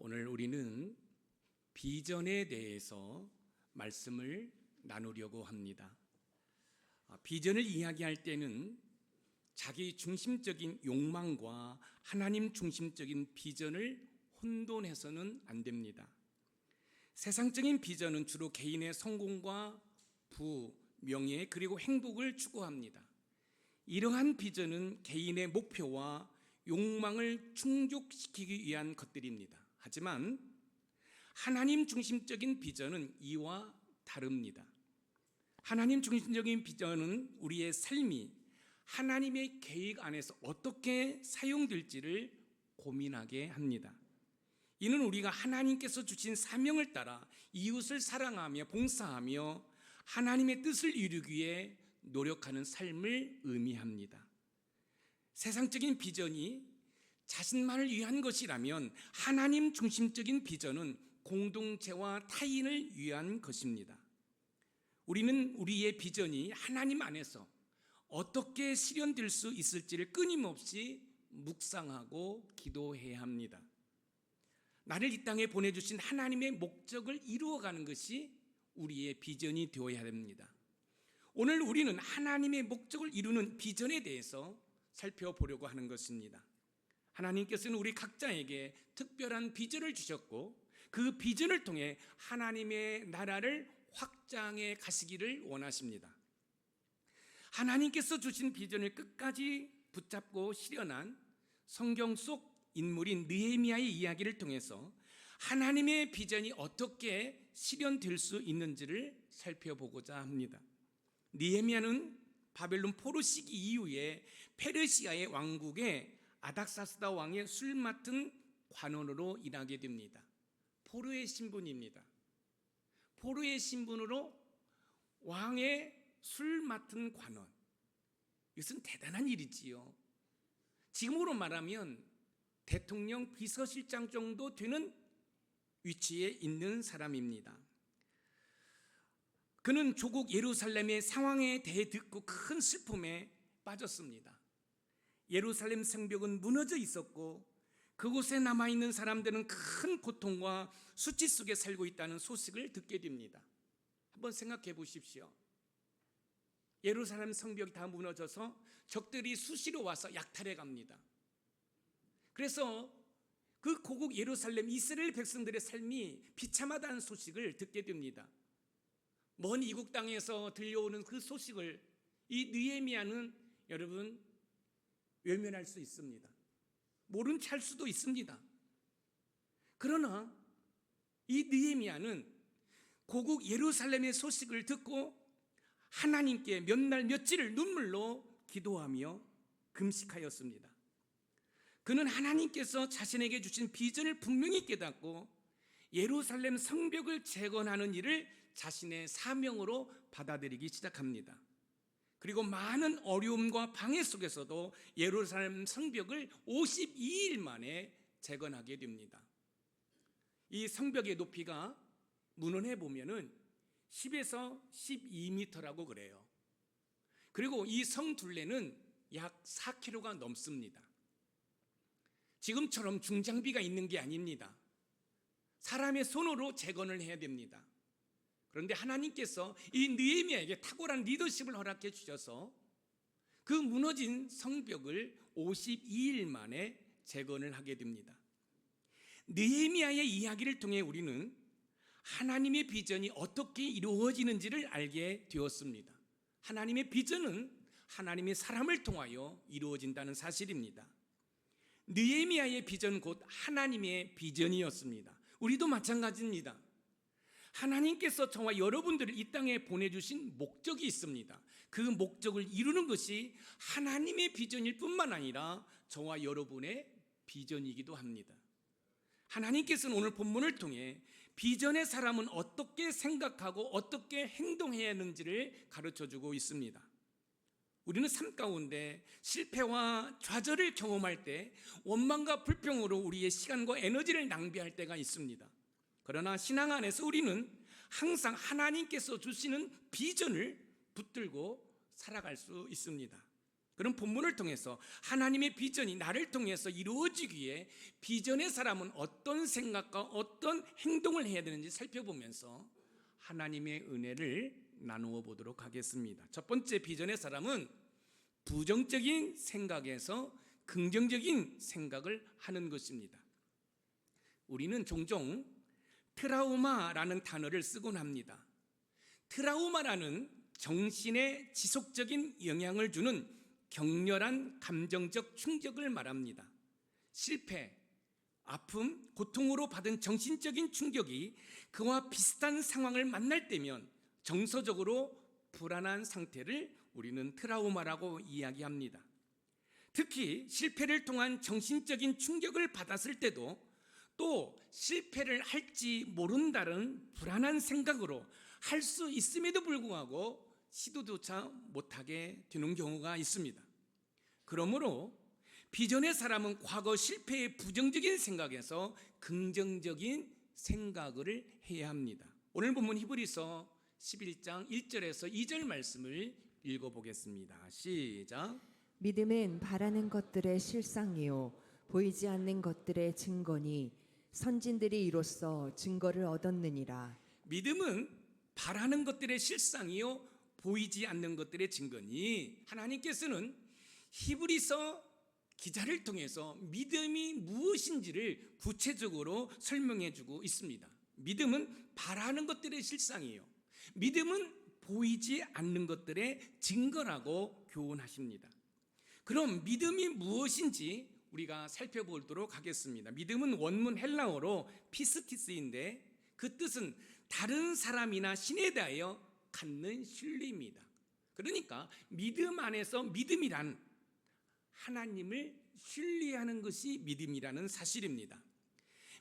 오늘 우리는 비전에 대해서 말씀을 나누려고 합니다. 비전을 이야기할 때는 자기 중심적인 욕망과 하나님 중심적인 비전을 혼돈해서는 안 됩니다. 세상적인 비전은 주로 개인의 성공과 부, 명예 그리고 행복을 추구합니다. 이러한 비전은 개인의 목표와 욕망을 충족시키기 위한 것들입니다. 하지만 하나님 중심적인 비전은 이와 다릅니다. 하나님 중심적인 비전은 우리의 삶이 하나님의 계획 안에서 어떻게 사용될지를 고민하게 합니다. 이는 우리가 하나님께서 주신 사명을 따라 이웃을 사랑하며 봉사하며 하나님의 뜻을 이루기 위해 노력하는 삶을 의미합니다. 세상적인 비전이 자신만을 위한 것이라면 하나님 중심적인 비전은 공동체와 타인을 위한 것입니다. 우리는 우리의 비전이 하나님 안에서 어떻게 실현될 수 있을지를 끊임없이 묵상하고 기도해야 합니다. 나를 이 땅에 보내주신 하나님의 목적을 이루어가는 것이 우리의 비전이 되어야 됩니다. 오늘 우리는 하나님의 목적을 이루는 비전에 대해서 살펴보려고 하는 것입니다. 하나님께서는 우리 각자에게 특별한 비전을 주셨고 그 비전을 통해 하나님의 나라를 확장해 가시기를 원하십니다. 하나님께서 주신 비전을 끝까지 붙잡고 실현한 성경 속 인물인 느헤미야의 이야기를 통해서 하나님의 비전이 어떻게 실현될 수 있는지를 살펴보고자 합니다. 느헤미야는 바벨론 포로 시기 이후에 페르시아의 왕국에 아닥사스다 왕의 술 맡은 관원으로 일하게 됩니다. 포로의 신분입니다. 포로의 신분으로 왕의 술 맡은 관원. 이것은 대단한 일이지요. 지금으로 말하면 대통령 비서실장 정도 되는 위치에 있는 사람입니다. 그는 조국 예루살렘의 상황에 대해 듣고 큰 슬픔에 빠졌습니다. 예루살렘 성벽은 무너져 있었고 그곳에 남아있는 사람들은 큰 고통과 수치 속에 살고 있다는 소식을 듣게 됩니다. 한번 생각해 보십시오. 예루살렘 성벽이 다 무너져서 적들이 수시로 와서 약탈해 갑니다. 그래서 그 고국 예루살렘 이스라엘 백성들의 삶이 비참하다는 소식을 듣게 됩니다. 먼 이국 땅에서 들려오는 그 소식을 이 느헤미야는 여러분 외면할 수 있습니다. 모른 채 할 수도 있습니다. 그러나 이 느헤미야는 고국 예루살렘의 소식을 듣고 하나님께 몇 날 며칠을 눈물로 기도하며 금식하였습니다. 그는 하나님께서 자신에게 주신 비전을 분명히 깨닫고 예루살렘 성벽을 재건하는 일을 자신의 사명으로 받아들이기 시작합니다. 그리고 많은 어려움과 방해 속에서도 예루살렘 성벽을 52일 만에 재건하게 됩니다. 이 성벽의 높이가 문헌에 보면은 10에서 12m라고 그래요. 그리고 이 성 둘레는 약 4km가 넘습니다. 지금처럼 중장비가 있는 게 아닙니다. 사람의 손으로 재건을 해야 됩니다. 그런데 하나님께서 이 느헤미야에게 탁월한 리더십을 허락해 주셔서 그 무너진 성벽을 52일 만에 재건을 하게 됩니다. 느헤미야의 이야기를 통해 우리는 하나님의 비전이 어떻게 이루어지는지를 알게 되었습니다. 하나님의 비전은 하나님의 사람을 통하여 이루어진다는 사실입니다. 느헤미야의 비전은 곧 하나님의 비전이었습니다. 우리도 마찬가지입니다. 하나님께서 저와 여러분들을 이 땅에 보내주신 목적이 있습니다. 그 목적을 이루는 것이 하나님의 비전일 뿐만 아니라 저와 여러분의 비전이기도 합니다. 하나님께서는 오늘 본문을 통해 비전의 사람은 어떻게 생각하고 어떻게 행동해야 하는지를 가르쳐주고 있습니다. 우리는 삶 가운데 실패와 좌절을 경험할 때 원망과 불평으로 우리의 시간과 에너지를 낭비할 때가 있습니다. 그러나 신앙 안에서 우리는 항상 하나님께서 주시는 비전을 붙들고 살아갈 수 있습니다. 그런 본문을 통해서 하나님의 비전이 나를 통해서 이루어지기에 비전의 사람은 어떤 생각과 어떤 행동을 해야 되는지 살펴보면서 하나님의 은혜를 나누어 보도록 하겠습니다. 첫 번째 비전의 사람은 부정적인 생각에서 긍정적인 생각을 하는 것입니다. 우리는 종종 트라우마라는 단어를 쓰곤 합니다. 트라우마라는 정신에 지속적인 영향을 주는 격렬한 감정적 충격을 말합니다. 실패, 아픔, 고통으로 받은 정신적인 충격이 그와 비슷한 상황을 만날 때면 정서적으로 불안한 상태를 우리는 트라우마라고 이야기합니다. 특히 실패를 통한 정신적인 충격을 받았을 때도 또 실패를 할지 모른다는 불안한 생각으로 할 수 있음에도 불구하고 시도조차 못하게 되는 경우가 있습니다. 그러므로 비전의 사람은 과거 실패의 부정적인 생각에서 긍정적인 생각을 해야 합니다. 오늘 본문 히브리서 11장 1절에서 2절 말씀을 읽어보겠습니다. 시작. 믿음은 바라는 것들의 실상이요 보이지 않는 것들의 증거니 선진들이 이로써 증거를 얻었느니라. 믿음은 바라는 것들의 실상이요 보이지 않는 것들의 증거니, 하나님께서는 히브리서 기자를 통해서 믿음이 무엇인지를 구체적으로 설명해 주고 있습니다. 믿음은 바라는 것들의 실상이에요. 믿음은 보이지 않는 것들의 증거라고 교훈하십니다. 그럼 믿음이 무엇인지 우리가 살펴보도록 하겠습니다. 믿음은 원문 헬라어로 피스티스인데 그 뜻은 다른 사람이나 신에 대하여 갖는 신뢰입니다. 그러니까 믿음 안에서 믿음이란 하나님을 신뢰하는 것이 믿음이라는 사실입니다.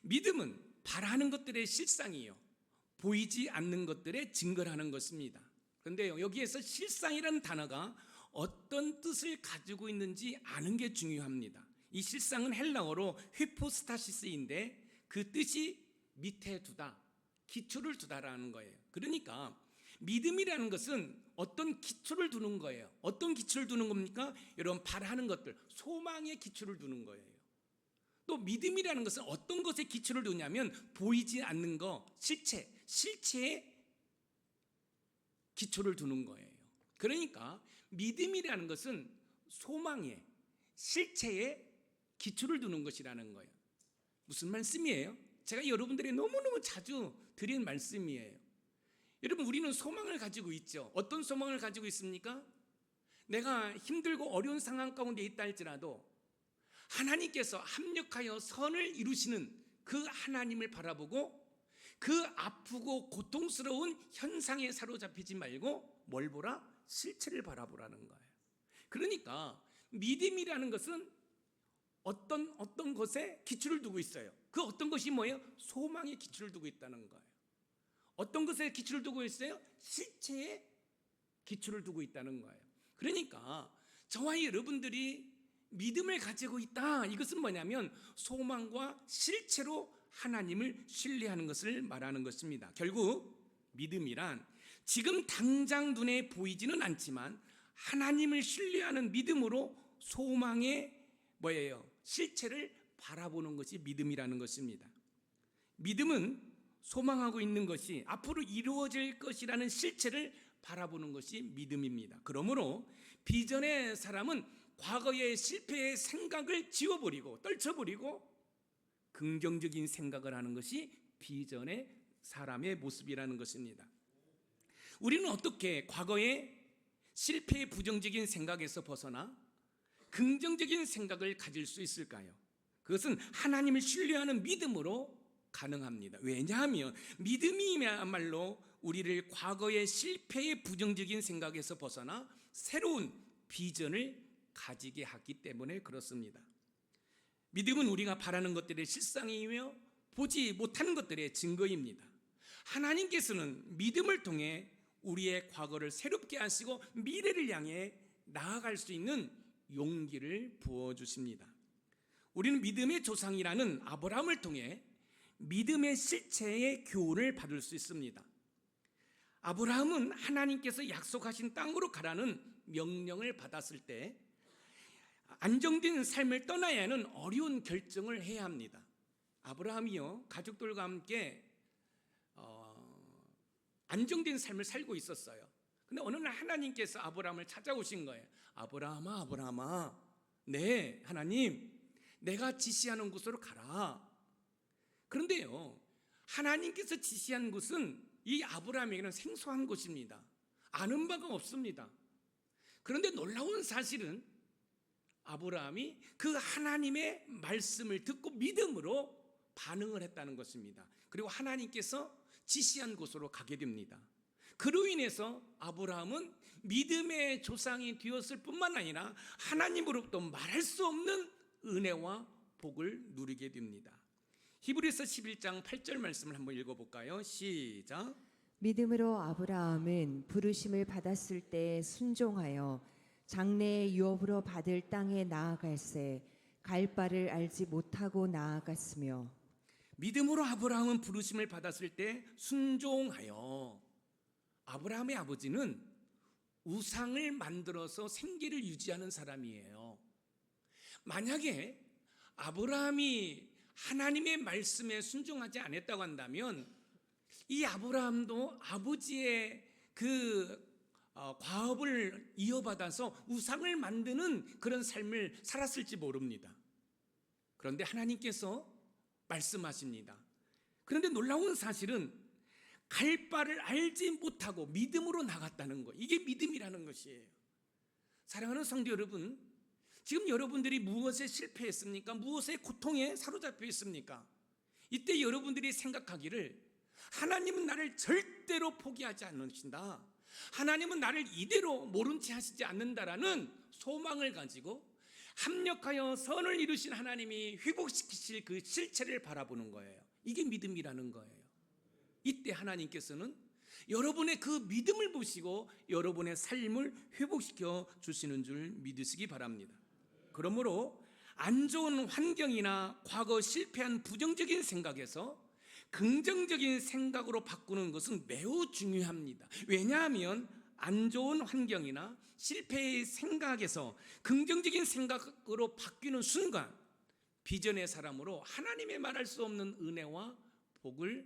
믿음은 바라는 것들의 실상이요 보이지 않는 것들의 증거라는 것입니다. 그런데 여기에서 실상이라는 단어가 어떤 뜻을 가지고 있는지 아는 게 중요합니다. 이 실상은 헬라어로 휘포스타시스인데 그 뜻이 밑에 두다, 기초를 두다라는 거예요. 그러니까 믿음이라는 것은 어떤 기초를 두는 거예요. 어떤 기초를 두는 겁니까? 여러분, 바라는 것들, 소망의 기초를 두는 거예요. 또 믿음이라는 것은 어떤 것에 기초를 두냐면 보이지 않는 것, 실체에 기초를 두는 거예요. 그러니까 믿음이라는 것은 소망에, 실체에 기초를 두는 것이라는 거예요. 무슨 말씀이에요? 제가 여러분들이 너무너무 자주 드린 말씀이에요. 여러분, 우리는 소망을 가지고 있죠. 어떤 소망을 가지고 있습니까? 내가 힘들고 어려운 상황 가운데 있다 할지라도 하나님께서 합력하여 선을 이루시는 그 하나님을 바라보고 그 아프고 고통스러운 현상에 사로잡히지 말고 뭘 보라? 실체를 바라보라는 거예요. 그러니까 믿음이라는 것은 어떤 것에 기초를 두고 있어요. 그 어떤 것이 뭐예요? 소망에 기초를 두고 있다는 거예요. 어떤 것에 기초를 두고 있어요? 실체에 기초를 두고 있다는 거예요. 그러니까 저와 여러분들이 믿음을 가지고 있다, 이것은 뭐냐면 소망과 실체로 하나님을 신뢰하는 것을 말하는 것입니다. 결국 믿음이란 지금 당장 눈에 보이지는 않지만 하나님을 신뢰하는 믿음으로 소망의 실체를 바라보는 것이 믿음이라는 것입니다. 믿음은 소망하고 있는 것이 앞으로 이루어질 것이라는 실체를 바라보는 것이 믿음입니다. 그러므로 비전의 사람은 과거의 실패의 생각을 지워버리고 떨쳐버리고 긍정적인 생각을 하는 것이 비전의 사람의 모습이라는 것입니다. 우리는 어떻게 과거의 실패의 부정적인 생각에서 벗어나 긍정적인 생각을 가질 수 있을까요? 그것은 하나님을 신뢰하는 믿음으로 가능합니다. 왜냐하면 믿음이야말로 우리를 과거의 실패의 부정적인 생각에서 벗어나 새로운 비전을 가지게 하기 때문에 그렇습니다. 믿음은 우리가 바라는 것들의 실상이며 보지 못하는 것들의 증거입니다. 하나님께서는 믿음을 통해 우리의 과거를 새롭게 하시고 미래를 향해 나아갈 수 있는 용기를 부어주십니다. 우리는 믿음의 조상이라는 아브라함을 통해 믿음의 실체의 교훈을 받을 수 있습니다. 아브라함은 하나님께서 약속하신 땅으로 가라는 명령을 받았을 때 안정된 삶을 떠나야 하는 어려운 결정을 해야 합니다. 아브라함이요, 가족들과 함께 안정된 삶을 살고 있었어요. 근데 어느 날 하나님께서 아브라함을 찾아오신 거예요. 아브라함아, 아브라함아, 네, 하나님, 내가 지시하는 곳으로 가라. 그런데요, 하나님께서 지시한 곳은 이 아브라함에게는 생소한 곳입니다. 아는 바가 없습니다. 그런데 놀라운 사실은 아브라함이 그 하나님의 말씀을 듣고 믿음으로 반응을 했다는 것입니다. 그리고 하나님께서 지시한 곳으로 가게 됩니다. 그로 인해서 아브라함은 믿음의 조상이 되었을 뿐만 아니라 하나님으로부터 말할 수 없는 은혜와 복을 누리게 됩니다. 히브리서 11장 8절 말씀을 한번 읽어볼까요? 시작. 믿음으로 아브라함은 부르심을 받았을 때 순종하여 장래의 유업으로 받을 땅에 나아갈새 갈 바를 알지 못하고 나아갔으며. 믿음으로 아브라함은 부르심을 받았을 때 순종하여. 아브라함의 아버지는 우상을 만들어서 생계를 유지하는 사람이에요. 만약에 아브라함이 하나님의 말씀에 순종하지 않았다고 한다면 이 아브라함도 아버지의 그 과업을 이어받아서 우상을 만드는 그런 삶을 살았을지 모릅니다. 그런데 하나님께서 말씀하십니다. 그런데 놀라운 사실은 갈 바를 알지 못하고 믿음으로 나갔다는 것, 이게 믿음이라는 것이에요. 사랑하는 성도 여러분, 지금 여러분들이 무엇에 실패했습니까? 무엇에 고통에 사로잡혀 있습니까? 이때 여러분들이 생각하기를 하나님은 나를 절대로 포기하지 않으신다, 하나님은 나를 이대로 모른 채 하시지 않는다라는 소망을 가지고 합력하여 선을 이루신 하나님이 회복시키실 그 실체를 바라보는 거예요. 이게 믿음이라는 거예요. 이때 하나님께서는 여러분의 그 믿음을 보시고 여러분의 삶을 회복시켜 주시는 줄 믿으시기 바랍니다. 그러므로 안 좋은 환경이나 과거 실패한 부정적인 생각에서 긍정적인 생각으로 바꾸는 것은 매우 중요합니다. 왜냐하면 안 좋은 환경이나 실패의 생각에서 긍정적인 생각으로 바뀌는 순간 비전의 사람으로 하나님의 말할 수 없는 은혜와 복을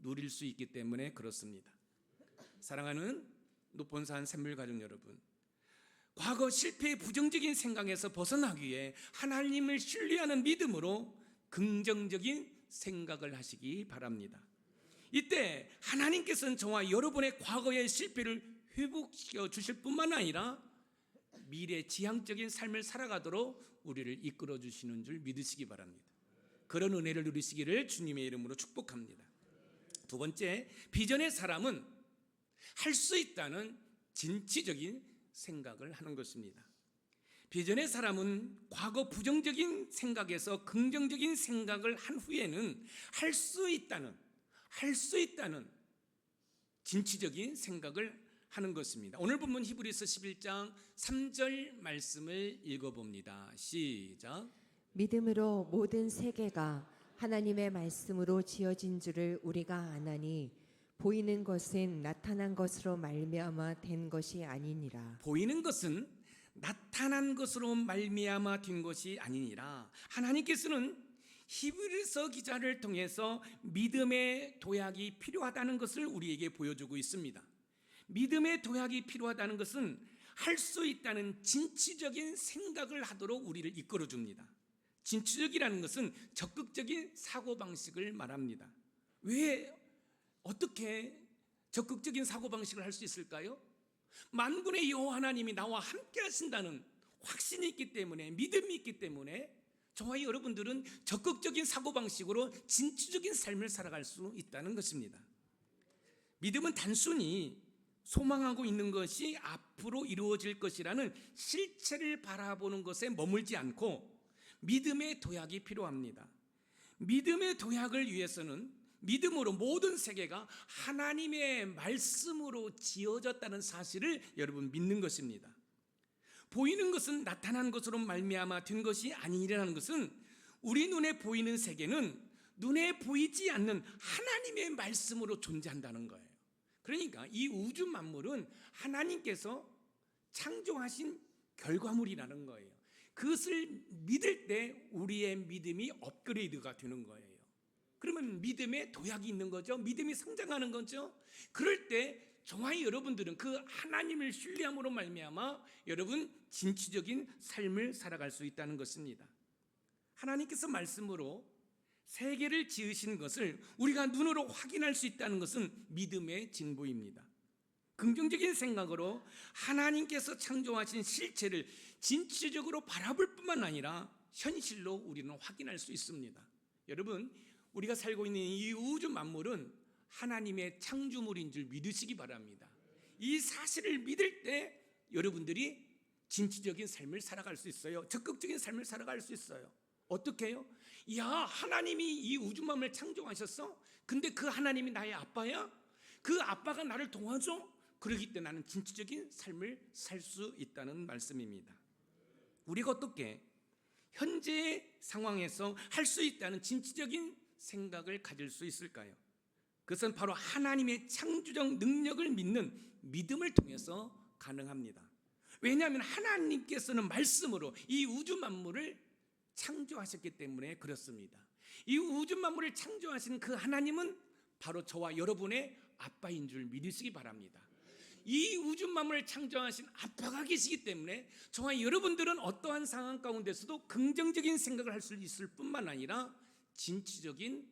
누릴 수 있기 때문에 그렇습니다. 사랑하는 노본산 샘물가족 여러분, 과거 실패의 부정적인 생각에서 벗어나기 위해 하나님을 신뢰하는 믿음으로 긍정적인 생각을 하시기 바랍니다. 이때 하나님께서는 저와 여러분의 과거의 실패를 회복시켜 주실 뿐만 아니라 미래 지향적인 삶을 살아가도록 우리를 이끌어 주시는 줄 믿으시기 바랍니다. 그런 은혜를 누리시기를 주님의 이름으로 축복합니다. 두 번째, 비전의 사람은 할 수 있다는 진취적인 생각을 하는 것입니다. 비전의 사람은 과거 부정적인 생각에서 긍정적인 생각을 한 후에는 할 수 있다는 진취적인 생각을 하는 것입니다. 오늘 본문 히브리서 11장 3절 말씀을 읽어봅니다. 시작. 믿음으로 모든 세계가 하나님의 말씀으로 지어진 줄을 우리가 아나니 보이는 것은 나타난 것으로 말미암아 된 것이 아니니라. 보이는 것은 나타난 것으로 말미암아 된 것이 아니니라. 하나님께서는 히브리서 기자를 통해서 믿음의 도약이 필요하다는 것을 우리에게 보여주고 있습니다. 믿음의 도약이 필요하다는 것은 할 수 있다는 진취적인 생각을 하도록 우리를 이끌어 줍니다. 진취적이라는 것은 적극적인 사고방식을 말합니다. 왜 어떻게 적극적인 사고방식을 할 수 있을까요? 만군의 여호와 하나님이 나와 함께 하신다는 확신이 있기 때문에, 믿음이 있기 때문에 저와 여러분들은 적극적인 사고방식으로 진취적인 삶을 살아갈 수 있다는 것입니다. 믿음은 단순히 소망하고 있는 것이 앞으로 이루어질 것이라는 실체를 바라보는 것에 머물지 않고 믿음의 도약이 필요합니다. 믿음의 도약을 위해서는 믿음으로 모든 세계가 하나님의 말씀으로 지어졌다는 사실을 여러분 믿는 것입니다. 보이는 것은 나타난 것으로 말미암아 된 것이 아니라는 것은 우리 눈에 보이는 세계는 눈에 보이지 않는 하나님의 말씀으로 존재한다는 거예요. 그러니까 이 우주 만물은 하나님께서 창조하신 결과물이라는 거예요. 그것을 믿을 때 우리의 믿음이 업그레이드가 되는 거예요. 그러면 믿음에 도약이 있는 거죠. 믿음이 성장하는 거죠. 그럴 때 저와 여러분들은 그 하나님을 신뢰함으로 말미암아 여러분 진취적인 삶을 살아갈 수 있다는 것입니다. 하나님께서 말씀으로 세계를 지으신 것을 우리가 눈으로 확인할 수 있다는 것은 믿음의 진보입니다. 긍정적인 생각으로 하나님께서 창조하신 실체를 진취적으로 바라볼 뿐만 아니라 현실로 우리는 확인할 수 있습니다. 여러분, 우리가 살고 있는 이 우주 만물은 하나님의 창조물인 줄 믿으시기 바랍니다. 이 사실을 믿을 때 여러분들이 진취적인 삶을 살아갈 수 있어요. 적극적인 삶을 살아갈 수 있어요. 어떻게 해요? 야, 하나님이 이 우주 만물을 창조하셨어? 근데 그 하나님이 나의 아빠야? 그 아빠가 나를 도와줘? 그러기 때문에 나는 진취적인 삶을 살 수 있다는 말씀입니다. 우리가 어떻게 현재 상황에서 할 수 있다는 진취적인 생각을 가질 수 있을까요? 그것은 바로 하나님의 창조적 능력을 믿는 믿음을 통해서 가능합니다. 왜냐하면 하나님께서는 말씀으로 이 우주 만물을 창조하셨기 때문에 그렇습니다. 이 우주 만물을 창조하신 그 하나님은 바로 저와 여러분의 아빠인 줄 믿으시기 바랍니다. 이 우주 만물을 창조하신 아빠가 계시기 때문에 저와 여러분들은 어떠한 상황 가운데서도 긍정적인 생각을 할 수 있을 뿐만 아니라 진취적인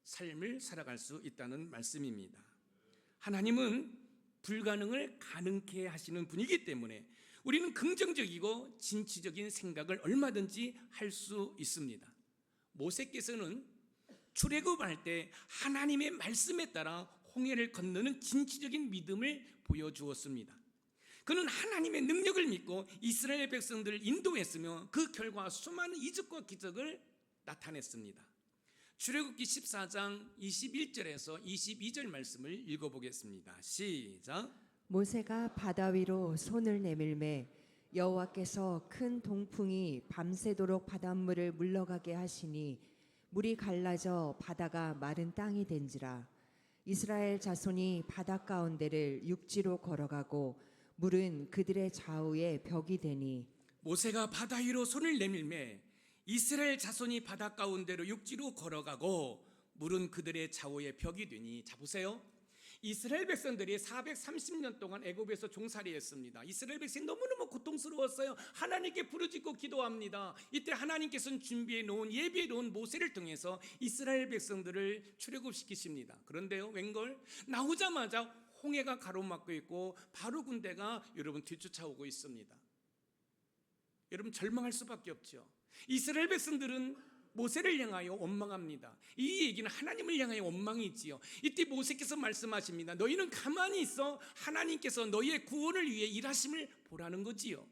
삶을 살아갈 수 있다는 말씀입니다. 하나님은 불가능을 가능케 하시는 분이기 때문에 우리는 긍정적이고 진취적인 생각을 얼마든지 할 수 있습니다. 모세께서는 출애굽할 때 하나님의 말씀에 따라 홍해를 건너는 진취적인 믿음을 보여주었습니다. 그는 하나님의 능력을 믿고 이스라엘 백성들을 인도했으며 그 결과 수많은 이적과 기적을 나타냈습니다. 출애굽기 14장 21절에서 22절 말씀을 읽어보겠습니다. 시작. 모세가 바다 위로 손을 내밀매 여호와께서 큰 동풍이 밤새도록 바닷물을 물러가게 하시니 물이 갈라져 바다가 마른 땅이 된지라. 이스라엘 자손이 바다 가운데를 육지로 걸어가고 물은 그들의 좌우에 벽이 되니. 모세가 바다 위로 손을 내밀매 이스라엘 자손이 바다 가운데로 육지로 걸어가고 물은 그들의 좌우에 벽이 되니. 자, 보세요. 이스라엘 백성들이 430년 동안 애굽에서 종살이했습니다. 이스라엘 백성이 너무너무 고통스러웠어요. 하나님께 부르짖고 기도합니다. 이때 하나님께서는 준비해 놓은 예비해 놓은 모세를 통해서 이스라엘 백성들을 출애굽시키십니다. 그런데요, 웬걸 나오자마자 홍해가 가로막고 있고 바로 군대가 여러분 뒤쫓아오고 있습니다. 여러분 절망할 수밖에 없죠. 이스라엘 백성들은 모세를 향하여 원망합니다. 이 얘기는 하나님을 향하여 원망이지요. 이때 모세께서 말씀하십니다. 너희는 가만히 있어 하나님께서 너희의 구원을 위해 일하심을 보라는 거지요.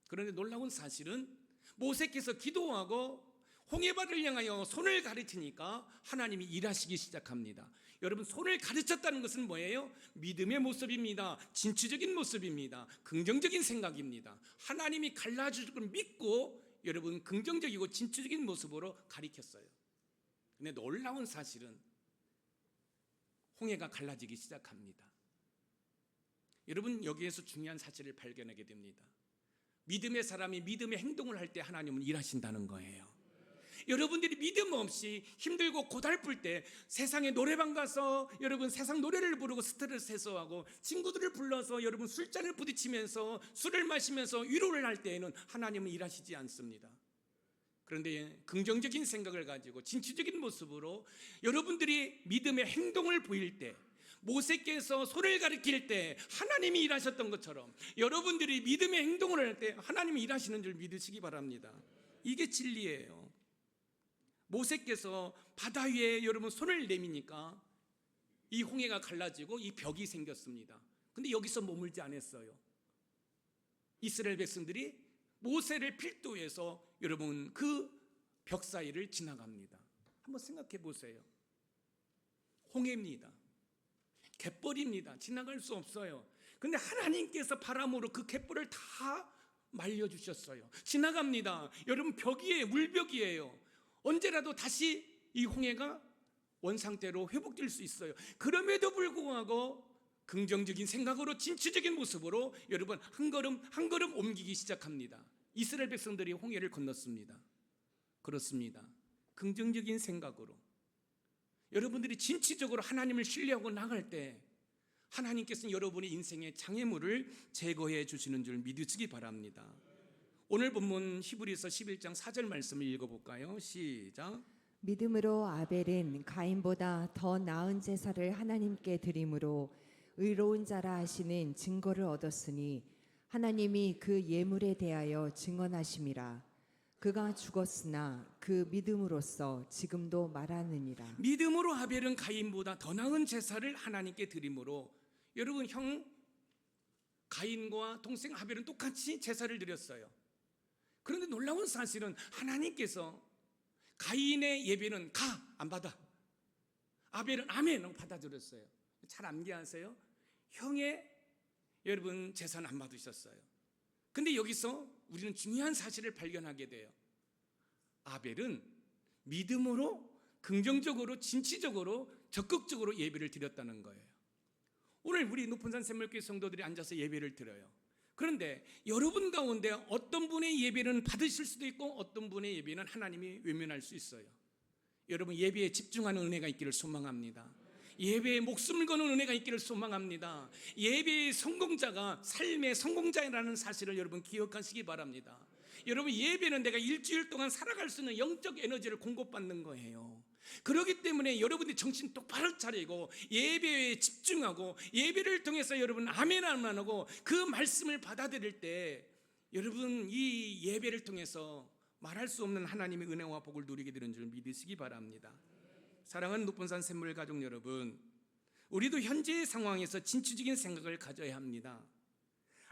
그런데 놀라운 사실은 모세께서 기도하고 홍해바다를 향하여 손을 가르치니까 하나님이 일하시기 시작합니다. 여러분, 손을 가르쳤다는 것은 뭐예요? 믿음의 모습입니다. 진취적인 모습입니다. 긍정적인 생각입니다. 하나님이 갈라줄 걸 믿고 여러분 긍정적이고 진취적인 모습으로 가리켰어요. 근데 놀라운 사실은 홍해가 갈라지기 시작합니다. 여러분, 여기에서 중요한 사실을 발견하게 됩니다. 믿음의 사람이 믿음의 행동을 할 때 하나님은 일하신다는 거예요. 여러분들이 믿음 없이 힘들고 고달플 때 세상에 노래방 가서 여러분 세상 노래를 부르고 스트레스 해소하고 친구들을 불러서 여러분 술잔을 부딪히면서 술을 마시면서 위로를 할 때에는 하나님은 일하시지 않습니다. 그런데 긍정적인 생각을 가지고 진취적인 모습으로 여러분들이 믿음의 행동을 보일 때, 모세께서 손을 가리킬 때 하나님이 일하셨던 것처럼 여러분들이 믿음의 행동을 할 때 하나님이 일하시는 줄 믿으시기 바랍니다. 이게 진리예요. 모세께서 바다 위에 여러분 손을 내미니까 이 홍해가 갈라지고 이 벽이 생겼습니다. 근데 여기서 머물지 않았어요. 이스라엘 백성들이 모세를 필두해서 여러분 그 벽 사이를 지나갑니다. 한번 생각해 보세요. 홍해입니다. 갯벌입니다. 지나갈 수 없어요. 근데 하나님께서 바람으로 그 갯벌을 다 말려주셨어요. 지나갑니다. 여러분, 벽이에요. 물벽이에요. 언제라도 다시 이 홍해가 원상태로 회복될 수 있어요. 그럼에도 불구하고 긍정적인 생각으로 진취적인 모습으로 여러분 한 걸음 한 걸음 옮기기 시작합니다. 이스라엘 백성들이 홍해를 건넜습니다. 그렇습니다. 긍정적인 생각으로 여러분들이 진취적으로 하나님을 신뢰하고 나갈 때 하나님께서는 여러분의 인생의 장애물을 제거해 주시는 줄 믿으시기 바랍니다. 오늘 본문 히브리서 11장 4절 말씀을 읽어볼까요? 시작. 믿음으로 아벨은 가인보다 더 나은 제사를 하나님께 드림으로 의로운 자라 하시는 증거를 얻었으니 하나님이 그 예물에 대하여 증언하심이라. 그가 죽었으나 그 믿음으로써 지금도 말하느니라. 믿음으로 아벨은 가인보다 더 나은 제사를 하나님께 드림으로, 여러분, 형 가인과 동생 아벨은 똑같이 제사를 드렸어요. 그런데 놀라운 사실은 하나님께서 가인의 예배는 안 받아, 아벨은 아멘 받아들였어요. 잘 암기하세요. 형의 여러분 제사는 안 받으셨어요. 근데 여기서 우리는 중요한 사실을 발견하게 돼요. 아벨은 믿음으로 긍정적으로 진취적으로 적극적으로 예배를 드렸다는 거예요. 오늘 우리 높은산 샘물교회 성도들이 앉아서 예배를 드려요. 그런데 여러분 가운데 어떤 분의 예배는 받으실 수도 있고 어떤 분의 예배는 하나님이 외면할 수 있어요. 여러분, 예배에 집중하는 은혜가 있기를 소망합니다. 예배에 목숨을 거는 은혜가 있기를 소망합니다. 예배의 성공자가 삶의 성공자라는 사실을 여러분 기억하시기 바랍니다. 여러분, 예배는 내가 일주일 동안 살아갈 수 있는 영적 에너지를 공급받는 거예요. 그렇기 때문에 여러분이 정신 똑바로 차리고 예배에 집중하고 예배를 통해서 여러분 아멘 안 하고 그 말씀을 받아들일 때 여러분 이 예배를 통해서 말할 수 없는 하나님의 은혜와 복을 누리게 되는 줄 믿으시기 바랍니다. 사랑하는 높은산 샘물 가족 여러분, 우리도 현재의 상황에서 진취적인 생각을 가져야 합니다.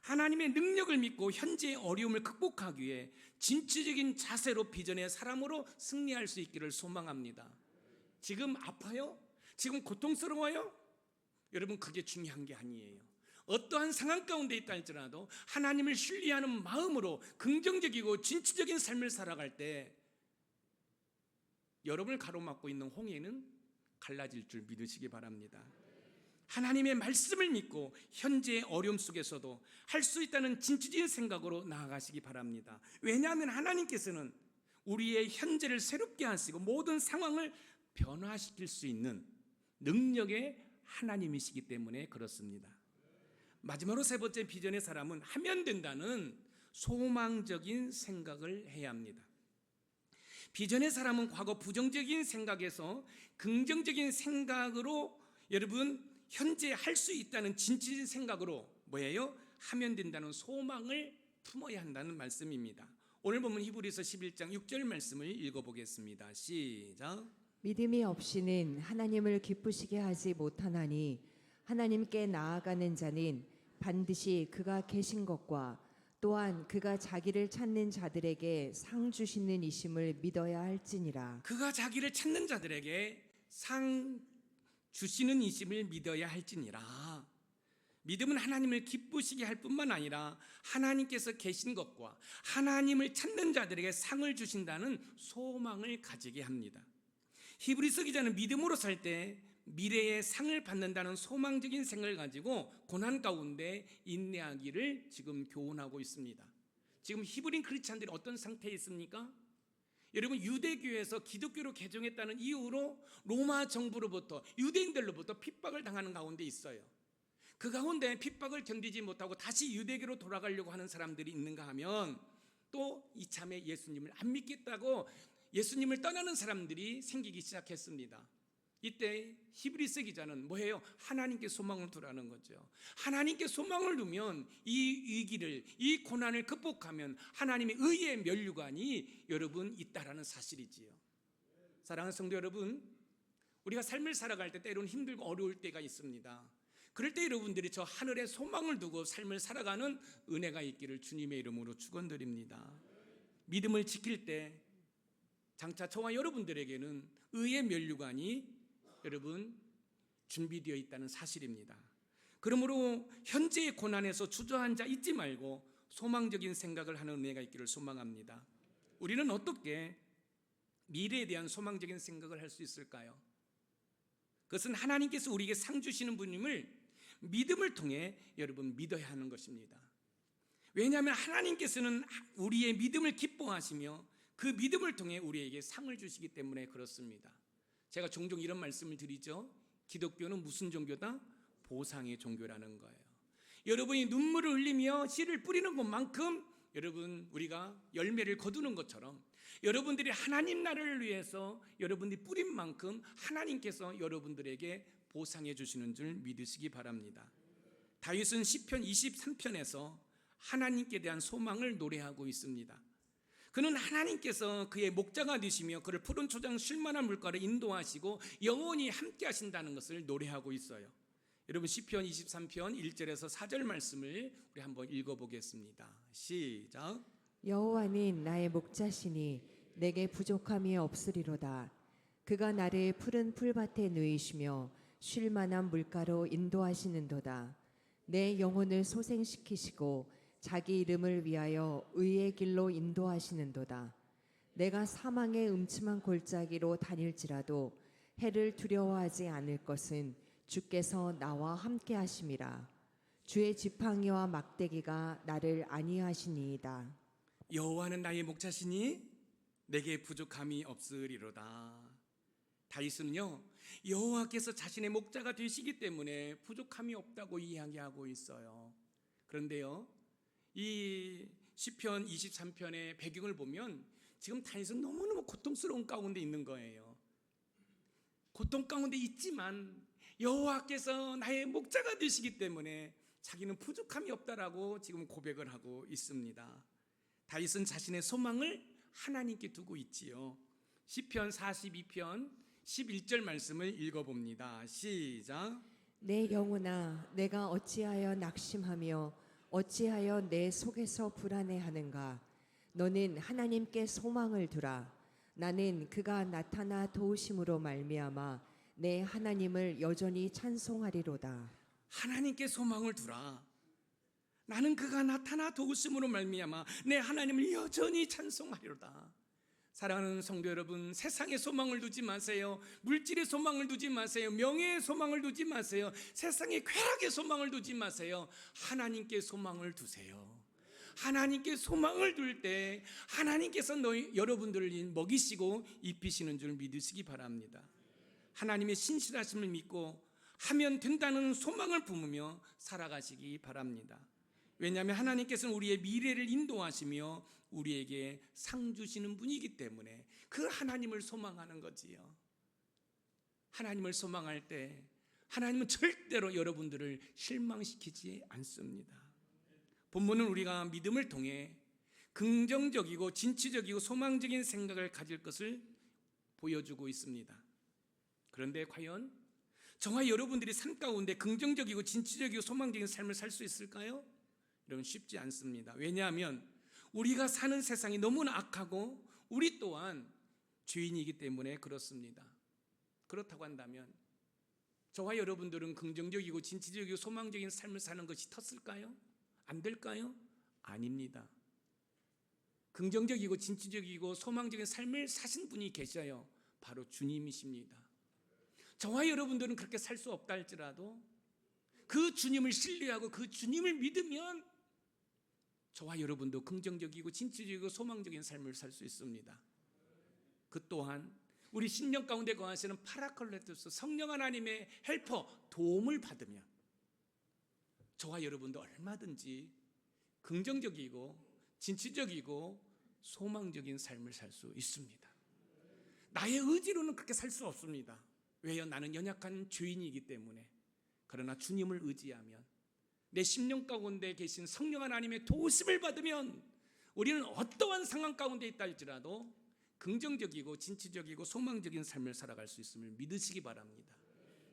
하나님의 능력을 믿고 현재의 어려움을 극복하기 위해 진취적인 자세로 비전의 사람으로 승리할 수 있기를 소망합니다. 지금 아파요? 지금 고통스러워요? 여러분, 그게 중요한 게 아니에요. 어떠한 상황 가운데 있다 할지라도 하나님을 신뢰하는 마음으로 긍정적이고 진취적인 삶을 살아갈 때 여러분을 가로막고 있는 홍해는 갈라질 줄 믿으시기 바랍니다. 하나님의 말씀을 믿고 현재의 어려움 속에서도 할 수 있다는 진취적인 생각으로 나아가시기 바랍니다. 왜냐하면 하나님께서는 우리의 현재를 새롭게 하시고 모든 상황을 변화시킬 수 있는 능력의 하나님이시기 때문에 그렇습니다. 마지막으로 세 번째 비전의 사람은 하면 된다는 소망적인 생각을 해야 합니다. 비전의 사람은 과거 부정적인 생각에서 긍정적인 생각으로 여러분 현재 할 수 있다는 진취적인 생각으로 뭐예요? 하면 된다는 소망을 품어야 한다는 말씀입니다. 오늘 보면 히브리서 11장 6절 말씀을 읽어보겠습니다. 시작. 믿음이 없이는 하나님을 기쁘시게 하지 못하나니 하나님께 나아가는 자는 반드시 그가 계신 것과 또한 그가 자기를 찾는 자들에게 상 주시는 이심을 믿어야 할지니라. 그가 자기를 찾는 자들에게 상 주시는 이심을 믿어야 할지니라. 믿음은 하나님을 기쁘시게 할 뿐만 아니라 하나님께서 계신 것과 하나님을 찾는 자들에게 상을 주신다는 소망을 가지게 합니다. 히브리서 기자는 믿음으로 살 때 미래의 상을 받는다는 소망적인 생각을 가지고 고난 가운데 인내하기를 지금 교훈하고 있습니다. 지금 히브리 크리스찬들이 어떤 상태에 있습니까? 여러분, 유대교에서 기독교로 개종했다는 이유로 로마 정부로부터 유대인들로부터 핍박을 당하는 가운데 있어요. 그 가운데 핍박을 견디지 못하고 다시 유대교로 돌아가려고 하는 사람들이 있는가 하면 또 이참에 예수님을 안 믿겠다고 예수님을 떠나는 사람들이 생기기 시작했습니다. 이때 히브리서 기자는 뭐예요? 하나님께 소망을 두라는 거죠. 하나님께 소망을 두면 이 위기를, 이 고난을 극복하면 하나님의 의의 면류관이 여러분 있다라는 사실이지요. 사랑하는 성도 여러분, 우리가 삶을 살아갈 때 때로는 힘들고 어려울 때가 있습니다. 그럴 때 여러분들이 저 하늘에 소망을 두고 삶을 살아가는 은혜가 있기를 주님의 이름으로 축원드립니다. 믿음을 지킬 때 장차 저와 여러분들에게는 의의 면류관이 여러분 준비되어 있다는 사실입니다. 그러므로 현재의 고난에서 주저앉아 있지 말고 소망적인 생각을 하는 은혜가 있기를 소망합니다. 우리는 어떻게 미래에 대한 소망적인 생각을 할 수 있을까요? 그것은 하나님께서 우리에게 상 주시는 분임을 믿음을 통해 여러분 믿어야 하는 것입니다. 왜냐하면 하나님께서는 우리의 믿음을 기뻐하시며 그 믿음을 통해 우리에게 상을 주시기 때문에 그렇습니다. 제가 종종 이런 말씀을 드리죠. 기독교는 무슨 종교다? 보상의 종교라는 거예요. 여러분이 눈물을 흘리며 씨를 뿌리는 것만큼 여러분 우리가 열매를 거두는 것처럼 여러분들이 하나님 나라를 위해서 여러분들이 뿌린 만큼 하나님께서 여러분들에게 보상해 주시는 줄 믿으시기 바랍니다. 다윗은 시편 23편에서 하나님께 대한 소망을 노래하고 있습니다. 그는 하나님께서 그의 목자가 되시며 그를 푸른 초장 쉴만한 물가로 인도하시고 영원히 함께 하신다는 것을 노래하고 있어요. 여러분 시편 23편 1절에서 4절 말씀을 우리 한번 읽어보겠습니다. 시작. 여호와는 나의 목자시니 내게 부족함이 없으리로다. 그가 나를 푸른 풀밭에 누이시며 쉴 만한 물가로 인도하시는도다. 내 영혼을 소생시키시고 자기 이름을 위하여 의의 길로 인도하시는도다. 내가 사망의 음침한 골짜기로 다닐지라도 해를 두려워하지 않을 것은 주께서 나와 함께 하심이라. 주의 지팡이와 막대기가 나를 안위하시니이다. 여호와는 나의 목자시니 내게 부족함이 없으리로다. 다윗은요 여호와께서 자신의 목자가 되시기 때문에 부족함이 없다고 이야기하고 있어요. 그런데요 이 시편 23편의 배경을 보면 지금 다윗은 너무너무 고통스러운 가운데 있는 거예요. 고통 가운데 있지만 여호와께서 나의 목자가 되시기 때문에 자기는 부족함이 없다라고 지금 고백을 하고 있습니다. 다윗은 자신의 소망을 하나님께 두고 있지요. 시편 42편 11절 말씀을 읽어봅니다. 시작. 내 영혼아 내가 어찌하여 낙심하며 어찌하여 내 속에서 불안해하는가. 너는 하나님께 소망을 두라. 나는 그가 나타나 도우심으로 말미암아 내 하나님을 여전히 찬송하리로다. 하나님께 소망을 두라. 나는 그가 나타나 도우심으로 말미암아 내 하나님을 여전히 찬송하리로다. 사랑하는 성도 여러분, 세상의 소망을 두지 마세요. 물질의 소망을 두지 마세요. 명예의 소망을 두지 마세요. 세상의 쾌락의 소망을 두지 마세요. 하나님께 소망을 두세요. 하나님께 소망을 둘 때 하나님께서 여러분들을 먹이시고 입히시는 줄 믿으시기 바랍니다. 하나님의 신실하심을 믿고 하면 된다는 소망을 품으며 살아가시기 바랍니다. 왜냐하면 하나님께서는 우리의 미래를 인도하시며 우리에게 상 주시는 분이기 때문에 그 하나님을 소망하는 거지요. 하나님을 소망할 때 하나님은 절대로 여러분들을 실망시키지 않습니다. 본문은 우리가 믿음을 통해 긍정적이고 진취적이고 소망적인 생각을 가질 것을 보여주고 있습니다. 그런데 과연 저와 여러분들이 삶 가운데 긍정적이고 진취적이고 소망적인 삶을 살 수 있을까요? 여러분 쉽지 않습니다. 왜냐하면 우리가 사는 세상이 너무나 악하고 우리 또한 죄인이기 때문에 그렇습니다. 그렇다고 한다면 저와 여러분들은 긍정적이고 진취적이고 소망적인 삶을 사는 것이 텄을까요? 안 될까요? 아닙니다. 긍정적이고 진취적이고 소망적인 삶을 사신 분이 계셔요. 바로 주님이십니다. 저와 여러분들은 그렇게 살 수 없다 할지라도 그 주님을 신뢰하고 그 주님을 믿으면 저와 여러분도 긍정적이고 진취적이고 소망적인 삶을 살 수 있습니다. 그 또한 우리 신령 가운데 거하시는 파라클레토스 성령 하나님의 헬퍼 도움을 받으면 저와 여러분도 얼마든지 긍정적이고 진취적이고 소망적인 삶을 살 수 있습니다. 나의 의지로는 그렇게 살 수 없습니다. 왜요? 나는 연약한 죄인이기 때문에. 그러나 주님을 의지하면 내 심령 가운데 계신 성령 하나님의 도우심을 받으면 우리는 어떠한 상황 가운데 있다 할지라도 긍정적이고 진취적이고 소망적인 삶을 살아갈 수 있음을 믿으시기 바랍니다.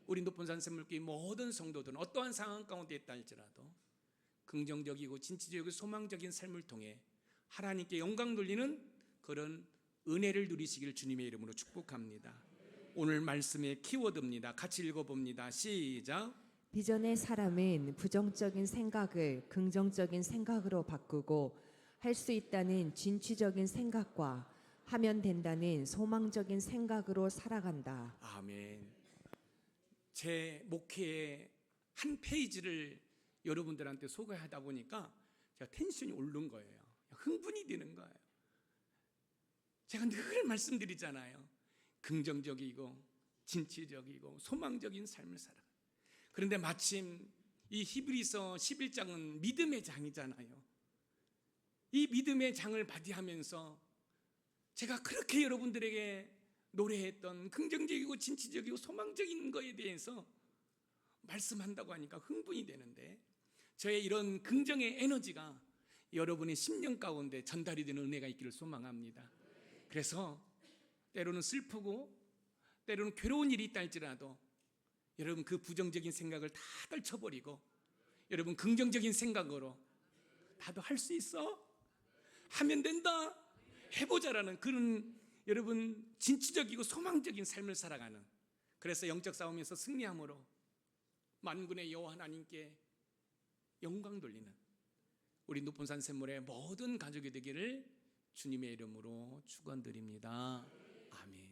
우리 높은산 샘물교회 모든 성도들은 어떠한 상황 가운데 있다 할지라도 긍정적이고 진취적이고 소망적인 삶을 통해 하나님께 영광 돌리는 그런 은혜를 누리시길 주님의 이름으로 축복합니다. 오늘 말씀의 키워드입니다. 같이 읽어봅니다. 시작. 비전의 사람은 부정적인 생각을 긍정적인 생각으로 바꾸고 할 수 있다는 진취적인 생각과 하면 된다는 소망적인 생각으로 살아간다. 아멘. 제 목회의 한 페이지를 여러분들한테 소개하다 보니까 제가 텐션이 오른 거예요. 흥분이 되는 거예요. 제가 늘 말씀드리잖아요. 긍정적이고 진취적이고 소망적인 삶을 살아. 그런데 마침 이 히브리서 11장은 믿음의 장이잖아요. 이 믿음의 장을 발휘하면서 제가 그렇게 여러분들에게 노래했던 긍정적이고 진취적이고 소망적인 거에 대해서 말씀한다고 하니까 흥분이 되는데, 저의 이런 긍정의 에너지가 여러분의 심령 가운데 전달이 되는 은혜가 있기를 소망합니다. 그래서 때로는 슬프고 때로는 괴로운 일이 있다 할지라도 여러분 그 부정적인 생각을 다 떨쳐버리고 여러분 긍정적인 생각으로 나도 할 수 있어, 하면 된다, 해보자라는 그런 여러분 진취적이고 소망적인 삶을 살아가는, 그래서 영적 싸움에서 승리함으로 만군의 여호와 하나님께 영광 돌리는 우리 높은산 샘물의 모든 가족이 되기를 주님의 이름으로 축원드립니다. 아멘.